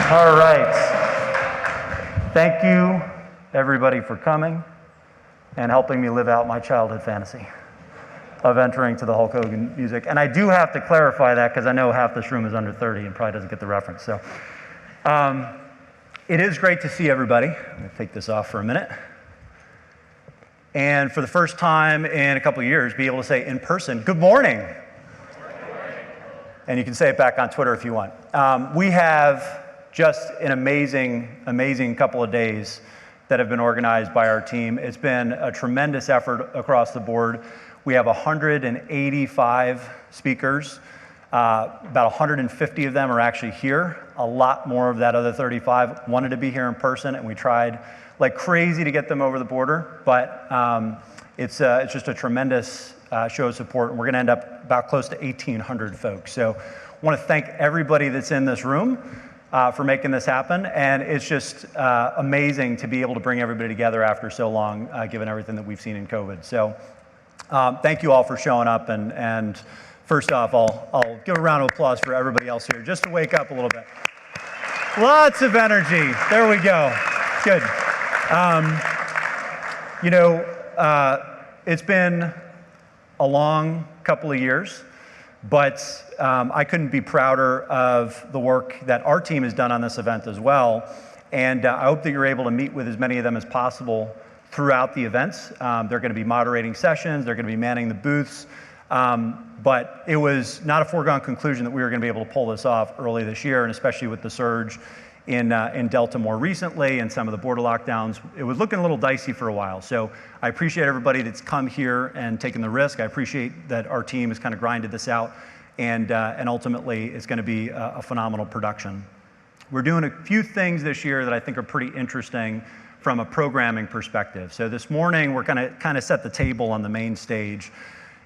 All right. Thank you, everybody, for coming and helping me live out my childhood fantasy of entering to the Hulk Hogan music. And I do have to clarify that because I know half this room is under 30 and probably doesn't get the reference. So it is great to see everybody. I'm going to take this off for a minute. And for the first time in a couple of years, be able to say in person, good morning. And you can say it back on Twitter if you want. We have just an amazing couple of days that have been organized by our team. It's been a tremendous effort across the board. We have 185 speakers. About 150 of them are actually here. A lot more of that other 35 wanted to be here in person, and we tried like crazy to get them over the border. But it's just a tremendous show of support, and we're going to end up about close to 1,800 folks. So I want to thank everybody that's in this room for making this happen, and it's just amazing to be able to bring everybody together after so long, given everything that we've seen in COVID. So thank you all for showing up, and first off, I'll give a round of applause for everybody else here, just to wake up a little bit. Lots of energy. There we go. Good. It's been a long couple of years, but I couldn't be prouder of the work that our team has done on this event as well. And I hope that you're able to meet with as many of them as possible throughout the events. They're going to be moderating sessions. They're going to be manning the booths. But it was not a foregone conclusion that we were going to be able to pull this off early this year, and especially with the surge in Delta more recently and some of the border lockdowns. It was looking a little dicey for a while. So I appreciate everybody that's come here and taken the risk. I appreciate that our team has kind of grinded this out, and ultimately it's going to be a phenomenal production. We're doing a few things this year that I think are pretty interesting from a programming perspective. So this morning we're going to kind of set the table on the main stage.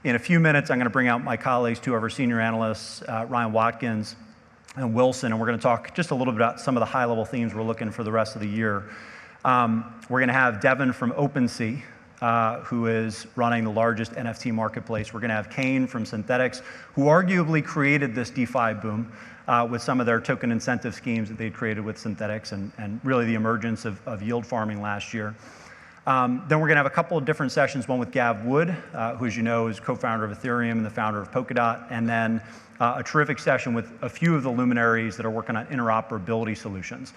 In a few minutes I'm going to bring out my colleagues, two of our senior analysts, Ryan Watkins and Wilson, and we're going to talk just a little bit about some of the high-level themes we're looking for the rest of the year. We're going to have Devin from OpenSea, who is running the largest NFT marketplace. We're going to have Kane from Synthetics, who arguably created this DeFi boom with some of their token incentive schemes that they created with Synthetics and really the emergence of yield farming last year. Then we're going to have a couple of different sessions, one with Gav Wood, who, as you know, is co-founder of Ethereum and the founder of Polkadot, and then a terrific session with a few of the luminaries that are working on interoperability solutions.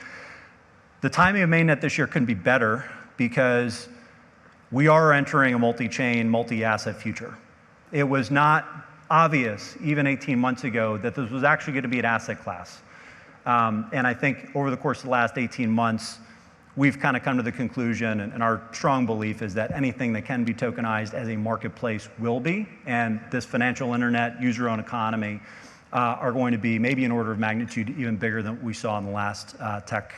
The timing of Mainnet this year couldn't be better because we are entering a multi-chain, multi-asset future. It was not obvious, even 18 months ago, that this was actually going to be an asset class. And I think over the course of the last 18 months, we've kind of come to the conclusion, and our strong belief is that anything that can be tokenized as a marketplace will be, and this financial internet, user-owned economy are going to be maybe an order of magnitude even bigger than what we saw in the last tech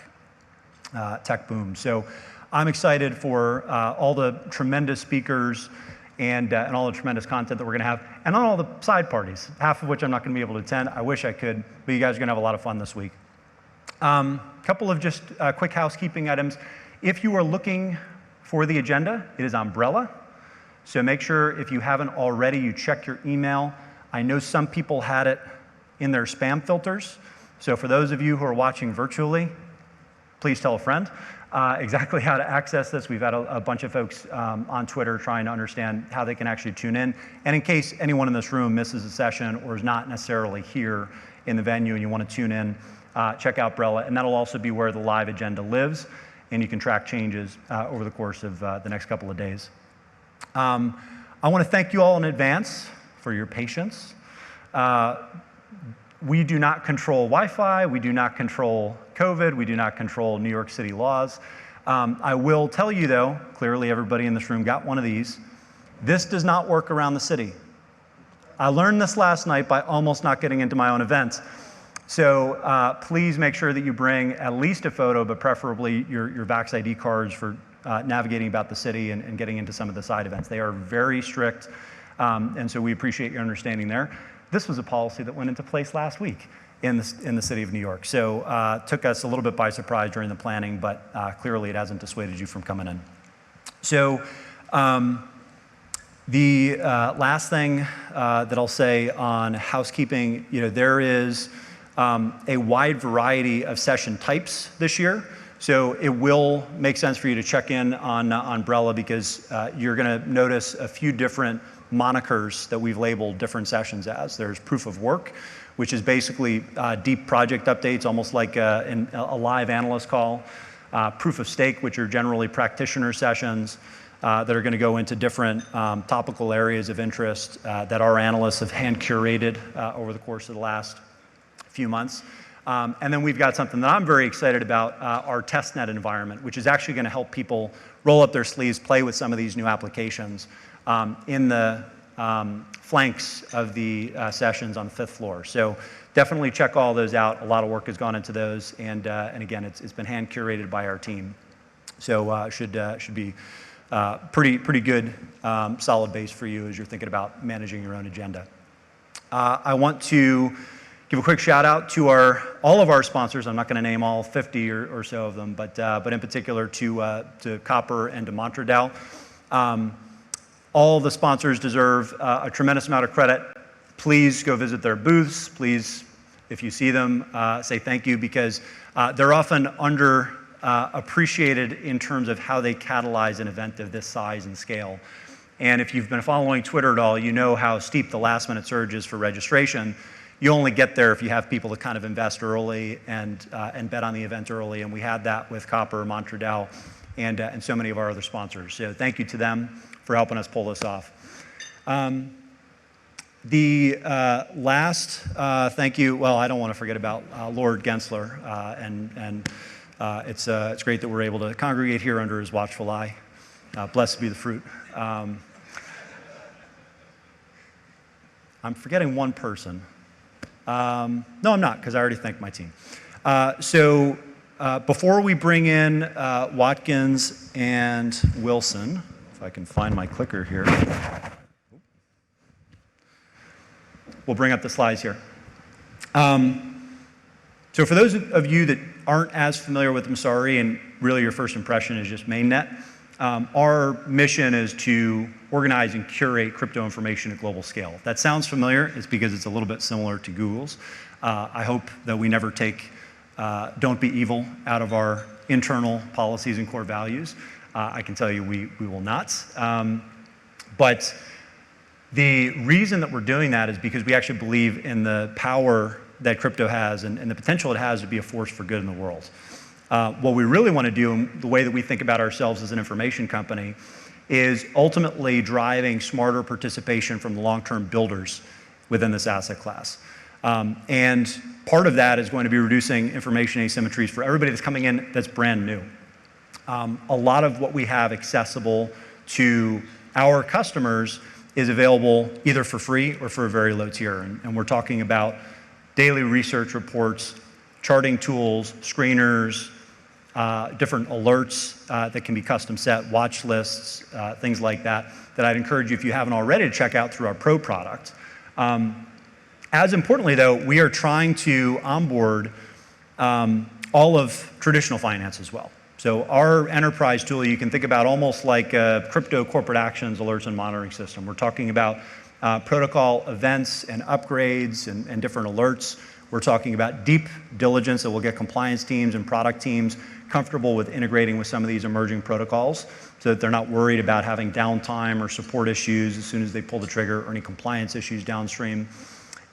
boom. So I'm excited for all the tremendous speakers and all the tremendous content that we're going to have, and on all the side parties, half of which I'm not going to be able to attend. I wish I could, but you guys are going to have a lot of fun this week. Couple of just quick housekeeping items. If you are looking for the agenda, it is Umbrella. So make sure if you haven't already, you check your email. I know some people had it in their spam filters. So for those of you who are watching virtually, please tell a friend exactly how to access this. We've had a bunch of folks on Twitter trying to understand how they can actually tune in. And in case anyone in this room misses a session or is not necessarily here in the venue and you want to tune in, check out Brella, and that'll also be where the live agenda lives, and you can track changes over the course of the next couple of days. I want to thank you all in advance for your patience. We do not control Wi-Fi, we do not control COVID, we do not control New York City laws. I will tell you though, clearly everybody in this room got one of these. This does not work around the city. I learned this last night by almost not getting into my own event. So please make sure that you bring at least a photo, but preferably your Vax ID cards for navigating about the city and getting into some of the side events. They are very strict, and so we appreciate your understanding there. This was a policy that went into place last week in the city of New York. So took us a little bit by surprise during the planning, but clearly it hasn't dissuaded you from coming in. So the last thing that I'll say on housekeeping, there is a wide variety of session types this year. So it will make sense for you to check in on Umbrella, because you're going to notice a few different monikers that we've labeled different sessions as. There's proof of work, which is basically deep project updates, almost like a live analyst call. Proof of stake, which are generally practitioner sessions that are going to go into different topical areas of interest that our analysts have hand curated over the course of the last few months. And then we've got something that I'm very excited about, our testnet environment, which is actually going to help people roll up their sleeves, play with some of these new applications in the flanks of the sessions on the 5th floor. So definitely check all those out. A lot of work has gone into those, and again, it's been hand curated by our team. So should be pretty good, solid base for you as you're thinking about managing your own agenda. I want to give a quick shout out to all of our sponsors. I'm not going to name all 50 or so of them, but in particular to Copper and to Montredal. All the sponsors deserve a tremendous amount of credit. Please go visit their booths. Please, if you see them, say thank you, because they're often appreciated in terms of how they catalyze an event of this size and scale. And if you've been following Twitter at all, you know how steep the last minute surge is for registration. You only get there if you have people that kind of invest early and bet on the event early, and we had that with Copper, Montredal, and so many of our other sponsors. So thank you to them for helping us pull this off. The last thank you, well, I don't want to forget about Lord Gensler, and it's great that we're able to congregate here under his watchful eye. Blessed be the fruit. I'm forgetting one person. No, I'm not, because I already thanked my team. So before we bring in Watkins and Wilson, if I can find my clicker here, we'll bring up the slides here. So for those of you that aren't as familiar with Messari, and really your first impression is just Mainnet, our mission is to organize and curate crypto information at global scale. If that sounds familiar, it's because it's a little bit similar to Google's. I hope that we never take don't be evil out of our internal policies and core values. I can tell you we will not. But the reason that we're doing that is because we actually believe in the power that crypto has and the potential it has to be a force for good in the world. What we really want to do, and the way that we think about ourselves as an information company, is ultimately driving smarter participation from the long-term builders within this asset class. And part of that is going to be reducing information asymmetries for everybody that's coming in that's brand new. A lot of what we have accessible to our customers is available either for free or for a very low tier. And we're talking about daily research reports, charting tools, screeners, different alerts that can be custom set, watch lists, things like that I'd encourage you, if you haven't already, to check out through our Pro product. As importantly, though, we are trying to onboard all of traditional finance as well. So our enterprise tool, you can think about almost like a crypto corporate actions alerts and monitoring system. We're talking about protocol events and upgrades and different alerts. We're talking about deep diligence that will get compliance teams and product teams comfortable with integrating with some of these emerging protocols so that they're not worried about having downtime or support issues as soon as they pull the trigger, or any compliance issues downstream.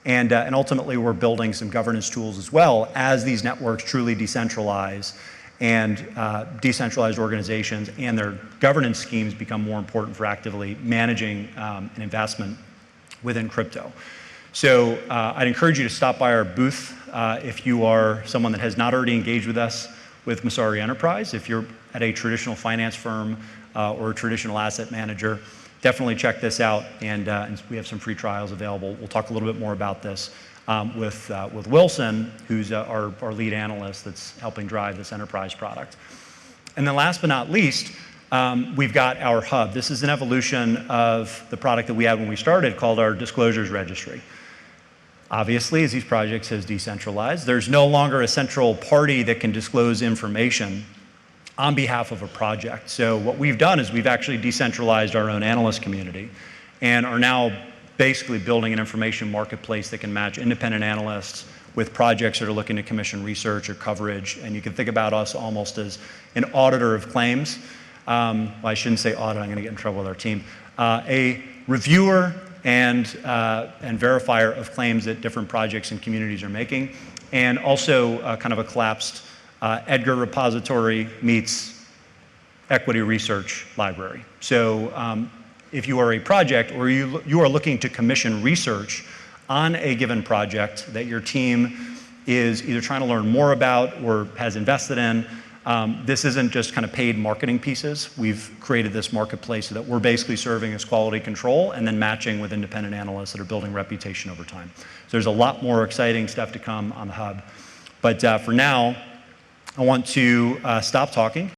And ultimately, we're building some governance tools as well as these networks truly decentralize, and decentralized organizations and their governance schemes become more important for actively managing an investment within crypto. So I'd encourage you to stop by our booth if you are someone that has not already engaged with us with Messari Enterprise. If you're at a traditional finance firm or a traditional asset manager, definitely check this out, and we have some free trials available. We'll talk a little bit more about this with Wilson, who's our lead analyst that's helping drive this enterprise product. And then last but not least, we've got our hub. This is an evolution of the product that we had when we started, called our disclosures registry. Obviously, as these projects have decentralized, there's no longer a central party that can disclose information on behalf of a project. So what we've done is we've actually decentralized our own analyst community and are now basically building an information marketplace that can match independent analysts with projects that are looking to commission research or coverage. And you can think about us almost as an auditor of claims. Well, I shouldn't say audit, I'm going to get in trouble with our team. A reviewer and verifier of claims that different projects and communities are making, and also kind of a collapsed Edgar repository meets equity research library. So if you are a project or you are looking to commission research on a given project that your team is either trying to learn more about or has invested in, this isn't just kind of paid marketing pieces. We've created this marketplace so that we're basically serving as quality control and then matching with independent analysts that are building reputation over time. So there's a lot more exciting stuff to come on the hub. But for now, I want to stop talking